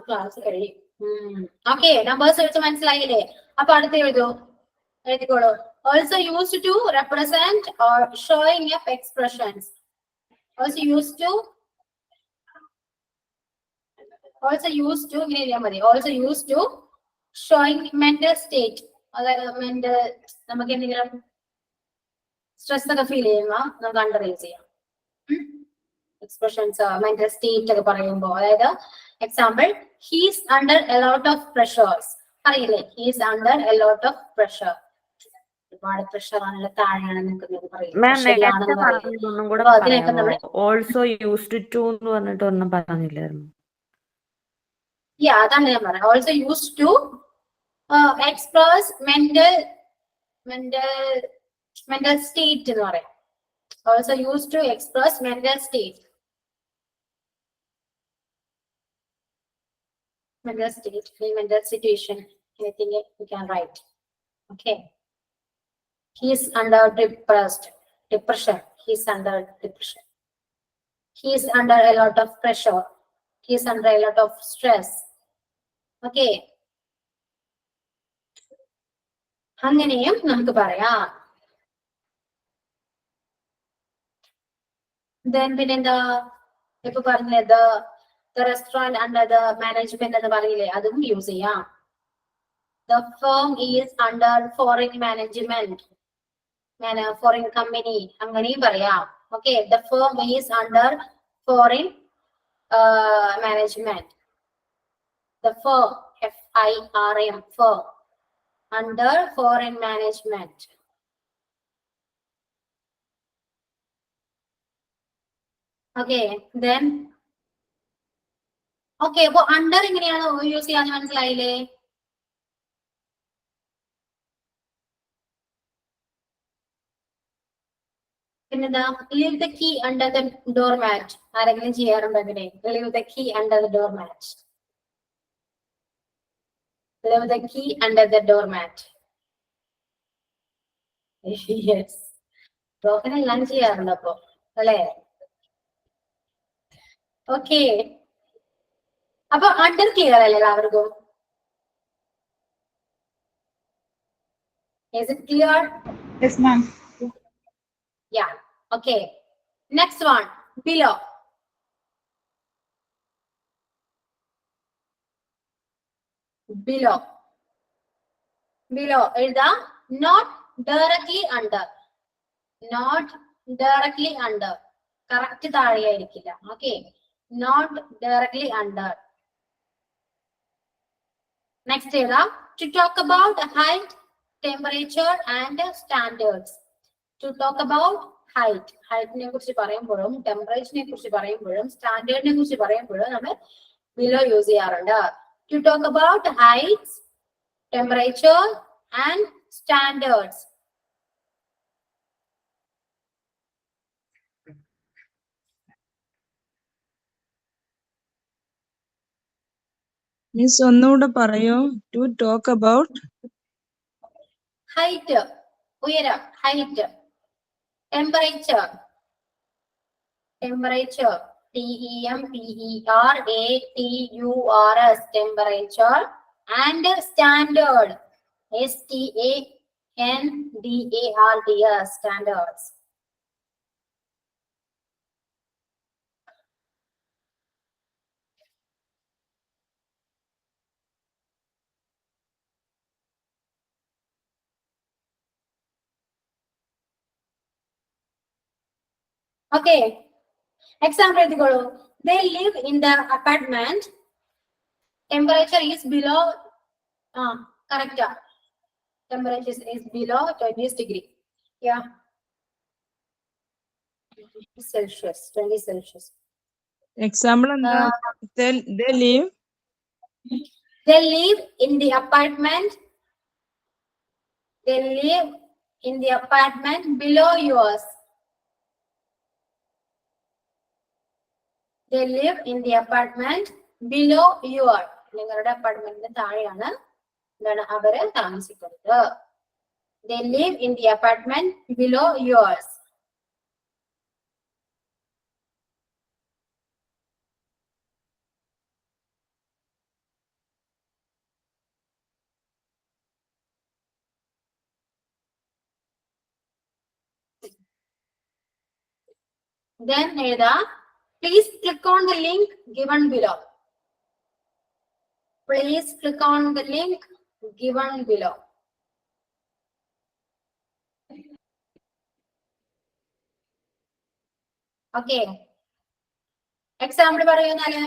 ക്ലാസ് കഴിയും. ഓക്കെ, നമ്പേഴ്സ് വെച്ച് മനസ്സിലായില്ലേ? അപ്പൊ അടുത്ത് എഴുതിക്കോളൂ. Also used to represent or showing up expressions. Also used to ഇങ്ങനെ എഴുതിയാൽ മതി. Also used to showing mental state. അതായത് നമുക്ക് എന്തെങ്കിലും സ്ട്രെസ് ഒക്കെ ഫീൽ ചെയ്യുമ്പോ നമുക്ക് അണ്ടർലൈൻ ചെയ്യാം. എക്സ്പ്രഷൻസ്, മെന്റൽ സ്റ്റേറ്റ് ഒക്കെ പറയുമ്പോ, അതായത് example, he's under a lot of pressures. അറിയില്ലേ? He's under a lot of pressure. ഒരുപാട് പ്രഷർ ആണല്ലോ, താഴെയാണ് നിൽക്കുന്നത് പറയും, മാം നേരത്തെ പ്രഷറിലാണെന്ന് പറയും. പറഞ്ഞതൊന്നും കൂടെ അപ്പൊ അതിനെയൊക്കെ പറയാമോ? നമ്മൾ ഓൾസോ യൂസ്ഡ് ടു എന്ന് പറഞ്ഞിട്ട് ഒന്നും പറഞ്ഞില്ലായിരുന്നു. അതാണ് ഞാൻ പറഞ്ഞത്. Also use to express mental state എന്ന് പറയാം. Also use to express mental state. Mental state, mental situation, anything you can write. Okay. He is under depression. He is under depression. He is under a lot of pressure. He is under a lot of stress. Okay. അങ്ങനെയും നമുക്ക് പറയാം. Then പിന്നെന്താ ഇപ്പൊ പറഞ്ഞത് the restaurant under the management എന്ന് പറയില്ലേ, അതും use ചെയ്യാം. The firm is under foreign management, foreign company, അങ്ങനെയും പറയാം. Okay, the firm is under foreign management. The firm, FIRM, firm, under foreign management. Okay, then okay, അപ്പൊ under എങ്ങനെയാണ് use ചെയ്യാന്ന് മനസ്സിലായില്ലേ? പിന്നെന്താ, leave the key under the door mat. ആരെങ്കിലും ചെയ്യാറുണ്ടോ അങ്ങനെ? Leave the key under the door mat. Leave the key under the door mat. Yes, Rohan എല്ലാം ചെയ്യാറുണ്ട് അപ്പൊ അല്ലേ? ഓക്കെ, അപ്പൊ അണ്ടർ ക്ലിയർ അല്ലേ എല്ലാവർക്കും? Is it clear? Yes, ma'am. Yeah. Okay. Next one, below. Below. Below is the not directly under. Not directly under. Correct താഴെയായിരിക്കില്ല. Okay. Not directly under. Next is to talk about height, temperature and standards. To talk about height. Height ne kurichu parayumbozhum, temperature ne kurichu parayumbozhum, standard ne kurichu parayumbozhum nammal below use cheyyarundu. To talk about heights, temperature and standards. Miss ഒന്നുകൂടെ പറയോ? To talk about height, ഉയരം, height. Temperature, temperature, TEMPERATURS, temperature, and standard, STANDARDS, standards. Okay. Example edukolu. They live in the apartment. Temperature is below. Correct. Temperature is below 20 degree. Yeah. Celsius. 20 Celsius. example എന്താ? They live. They live in the apartment. They live in the apartment below yours. They live in the apartment below your. നിങ്ങളുടെ അപ്പാർട്ട്മെന്റിന് താഴെയാണ് എന്താണ് അവര് താമസിക്കുന്നത്. They live in the apartment below yours. Then please click on the link given below. Please click on the link given below. Okay. Example പറയുന്നാല്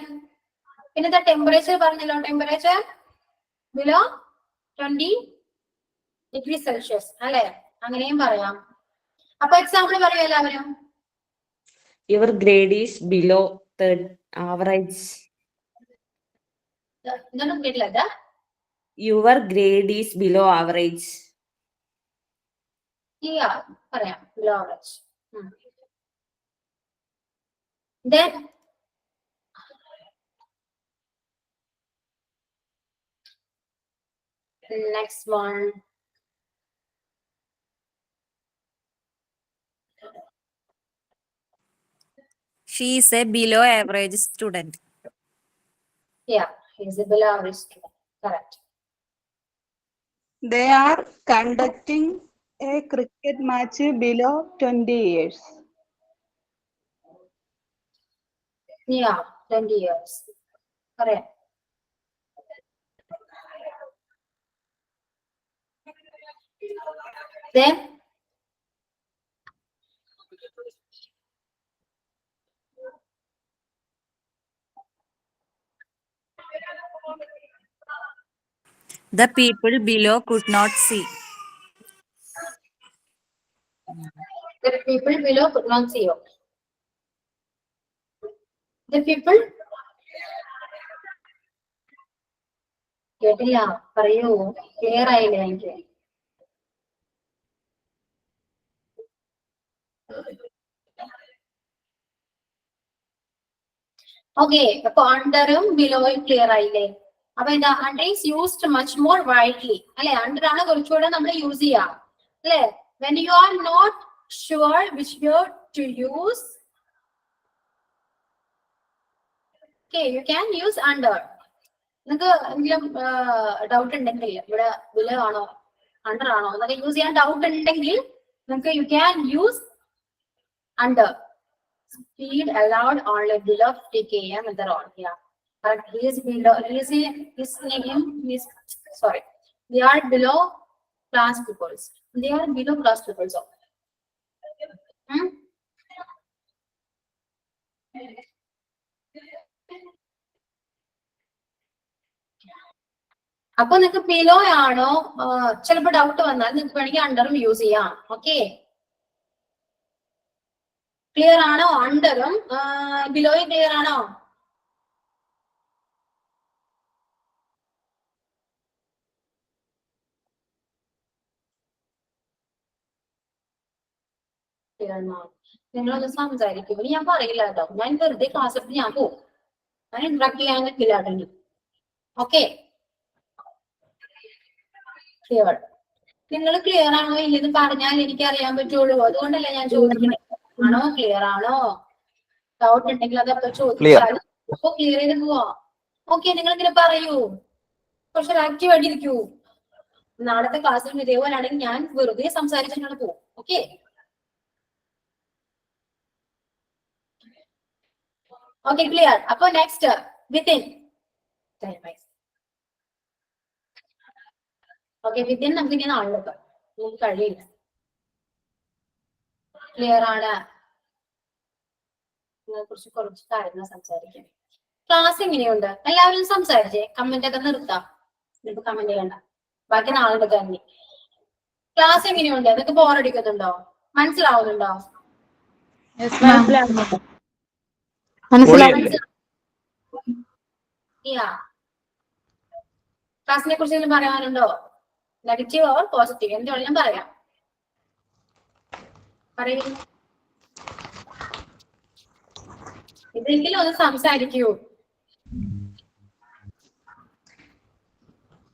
പിന്നെ temperature പറഞ്ഞല്ലോ. Temperature below 20 degree Celsius അല്ലെ? അങ്ങനെയും പറയാം. അപ്പൊ എക്സാമ്പിൾ പറയൂ എല്ലാവരും. Your grade is below third average. ഇതൊന്നും കേട്ടില്ല. Your grade is below average. പറയാം below average. Then next one. She is a below average student. Yeah, he is a below average student. Correct. They are conducting a cricket match below 20 years. Yeah, 20 years. Correct. Then The people below could not see. the people below could not see you. The people കേട്ടില്ല, പറയൂ. Clear ആയില്ല എനിക്ക്. Okay, അപ്പൊ അണ്ടറും ബിലോയും clear ആയില്ലേ? അപ്പൊ എന്താ, under is used much more widely അല്ലെ? Under ആണ് കുറച്ചുകൂടെ നമ്മൾ യൂസ് ചെയ്യാം അല്ലെ? When you are not sure which word to use, you can use under. നിങ്ങൾക്ക് എന്തെങ്കിലും ഡൗട്ട് ഉണ്ടെങ്കിൽ ഇവിടെ ബിലോ ആണോ അണ്ടർ ആണോ എന്നൊക്കെ യൂസ് ചെയ്യാൻ ഡൗട്ട് ഉണ്ടെങ്കിൽ നിങ്ങൾക്ക് U can use under. Speed allowed only below 50 km in the road. Yeah, but he is below. His name is sorry. They are below class peoples. They are below class peoples. അപ്പൊ നിങ്ങൾക്ക് below ആണോ ചിലപ്പോ doubt വന്നാൽ നിങ്ങൾക്ക് വേണമെങ്കിൽ അണ്ടറും use ചെയ്യാം. Okay, clear ആണോ? അണ്ടറും ബിലോയും clear ആണോ? നിങ്ങളൊന്ന് സംസാരിക്കും. ഞാൻ പറയില്ല കേട്ടോ, ഞാൻ വെറുതെ ക്ലാസ് എടുത്ത് ഞാൻ പോകും. ഞാൻ ഇന്ററാക്ട് ചെയ്യാൻ നിൽക്കില്ല കേട്ടോ. Okay, clear. നിങ്ങൾ ക്ലിയർ ആണോ ഇല്ലെന്ന് പറഞ്ഞാൽ എനിക്ക് അറിയാൻ പറ്റുള്ളൂ. അതുകൊണ്ടല്ല ഞാൻ ചോദിക്കുന്നത്. ആണോ, ക്ലിയർ ആണോ? ഡൗട്ട് ഉണ്ടെങ്കിൽ അതപ്പോ ചോദിച്ചാൽ അപ്പൊ ക്ലിയർ ചെയ്ത് പോവാ. ഓക്കെ, നിങ്ങൾ ഇങ്ങനെ പറയൂ, കുറച്ച് ആക്റ്റീവ് ആയിട്ടിരിക്കൂ. നാളത്തെ ക്ലാസ്സിൽ ഇതേപോലെയാണെങ്കിൽ ഞാൻ വെറുതെ സംസാരിച്ചിട്ടാണ് പോകും. Okay, okay clear. അപ്പൊ നെക്സ്റ്റ് വിത്തിൻ. ഓക്കെ, വിത്തിൻ നമുക്ക് ഇനി നാളെ നോക്കാം, നമുക്ക് കഴിയില്ല. ക്ലിയർ ആണ്? ഇതിനെ കുറിച്ച് കുറച്ച് കാര്യങ്ങൾ സംസാരിക്കാം. ക്ലാസ് എങ്ങനെയുണ്ട്? എല്ലാവരും സംസാരിച്ചേ. കമന്റ് ഒക്കെ നിർത്താം, ഇപ്പൊ കമന്റ് ചെയ്യണ്ട, ബാക്കി നാളെ എടുക്കാൻ. ക്ലാസ് എങ്ങനെയുണ്ട്? അതൊക്കെ ബോറടിക്കുന്നുണ്ടോ? മനസ്സിലാവുന്നുണ്ടോ? ക്ലാസിനെ കുറിച്ച് എന്തെങ്കിലും പറയാനുണ്ടോ? നെഗറ്റീവ് ഓർ പോസിറ്റീവ് എന്ത് വേണമെങ്കിലും പറയാം. പറയൂ, ഇതെങ്കിലും ഒന്ന് സംസാരിക്കൂ.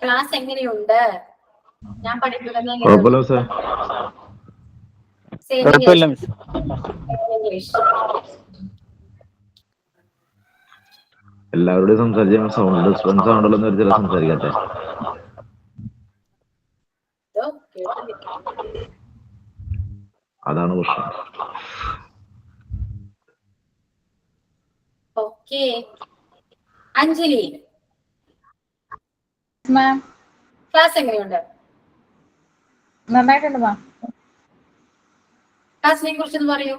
ക്ലാസ് എങ്ങനെയുണ്ട്? ഞാൻ പഠിപ്പിക്കുന്നത് ഇംഗ്ലീഷ്. എല്ലാവരോടും സംസാരിച്ച സൗണ്ട് ഡിസ്റ്റർബൻസ് ആണല്ലോ എന്ന് ചില സംസാരിക്കട്ടെ. അതാണ് പ്രശ്നം. ഓക്കെ, അഞ്ജലി ക്ലാസ് എങ്ങനെയുണ്ട്? നന്നായിട്ടുണ്ട് മാം. ക്ലാസിനെ കുറിച്ചൊന്ന് പറയൂ,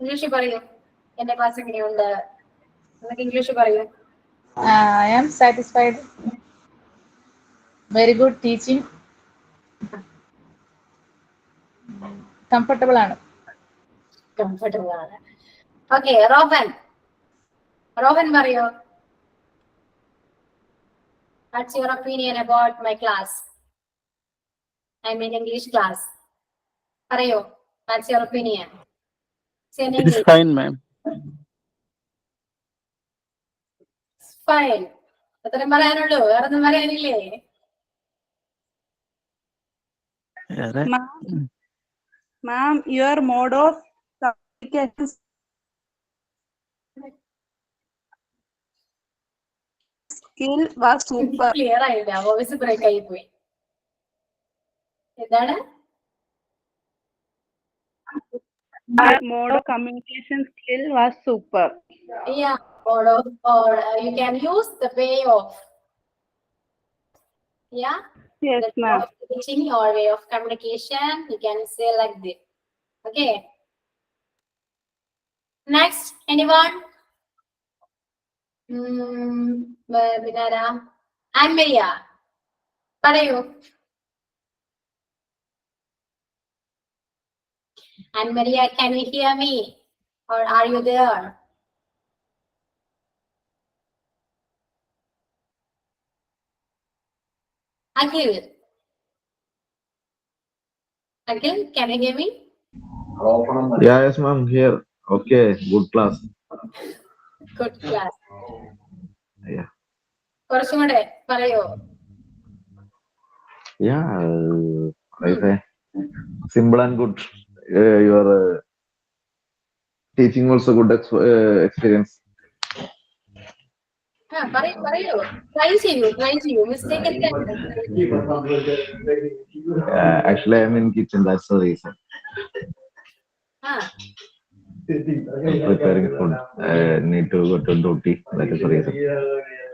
ഇംഗ്ലീഷിൽ പറയൂ. എന്റെ ക്ലാസ് എങ്ങനെയുണ്ട് എന്നൊക്കെ ഇംഗ്ലീഷിൽ പറയൂ. I am satisfied. Very good teaching. Comfortable ആണ്. കംഫർട്ടബിൾ ആണ്. ഓക്കെ, റോഹൻ. റോഹൻ പറയോ. What's your opinion about my class? I mean English class. പറയോ. What's your opinion? Say in English. It's fine, ma'am. Fine. അത്രയും പറയാനുള്ളൂ, വേറെ ഒന്നും പറയാനില്ലേ? Ma'am, your mode of communication skill was super. Clear ആയില്ല, voice break ആയി പോയി. എന്താണ്? Mode of communication skill was super. Yeah, or you can use the way of. Yeah. Yes, The way ma'am. of teaching or way of communication, you can say like this. Okay. Next, anyone? Binara. I'm Maria. പറയൂ. And Maria, can you hear me? Or are you there? Akhil. Akhil, can you hear me? Yeah, yes, ma'am. Here. Okay. Good class. Good class. Yeah. കുറച്ചും കൂടെ പറയോ. Yeah. I say simple and good. Your teaching also good experience. പറയൂ. Try ചെയ്യൂ. Mistake Actually, I'm in kitchen. That's the reason. I'm preparing food. Need to go to duty. That is the reason.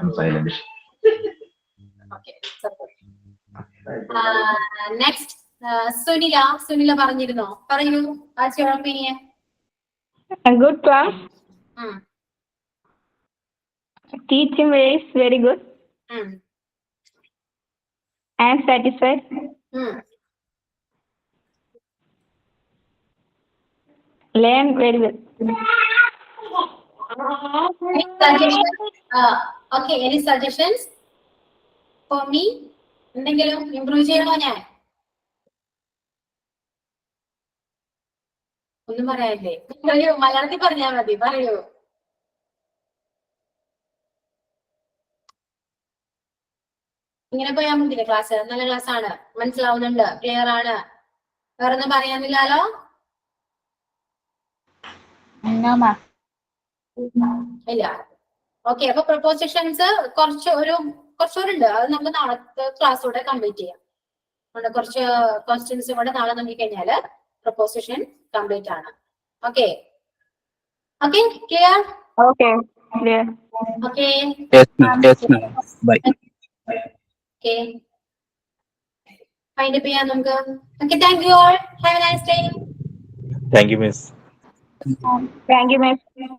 I'm silent. Okay. Next, Sunila പറഞ്ഞിരുന്നോ. പറയൂ. What's your opinion? A good class. Teaching way is very good. I am satisfied. Learn very well. Any suggestions? Okay, any suggestions for me? എന്തെങ്കിലും improve ചെയ്യണോ ഞാൻ? ഒന്നും പറയാനില്ലേ? പറയൂ, മലയാളത്തിൽ പറഞ്ഞാൽ മതി. പറയൂ. ഇങ്ങനെ പോയാൽ മതിയില്ലേ ക്ലാസ്? നല്ല ക്ലാസ് ആണ്, മനസ്സിലാവുന്നുണ്ട്, ക്ലിയർ ആണ്. വേറൊന്നും പറയാനില്ലല്ലോ? ഇല്ല. ഓക്കെ, അപ്പൊ പ്രൊപ്പോസിഷൻസ് കുറച്ചുകൂടെ അത് നമുക്ക് നാളത്തെ ക്ലാസ്സോടെ കംപ്ലീറ്റ് ചെയ്യാം. കുറച്ച് ക്വസ്റ്റ്യൻസ് കൂടെ നാളെ നോക്കിക്കഴിഞ്ഞാല് പ്രൊപ്പോസിഷൻ കംപ്ലീറ്റ് ആണ്. Okay, clear? Okay, clear. Okay, Yes, ma'am. Yes, ma'am. Bye. Okay, find up ചെയ്യാം നമുക്ക്. Okay, thank you all. Have A nice day. Thank you miss. Thank you, miss.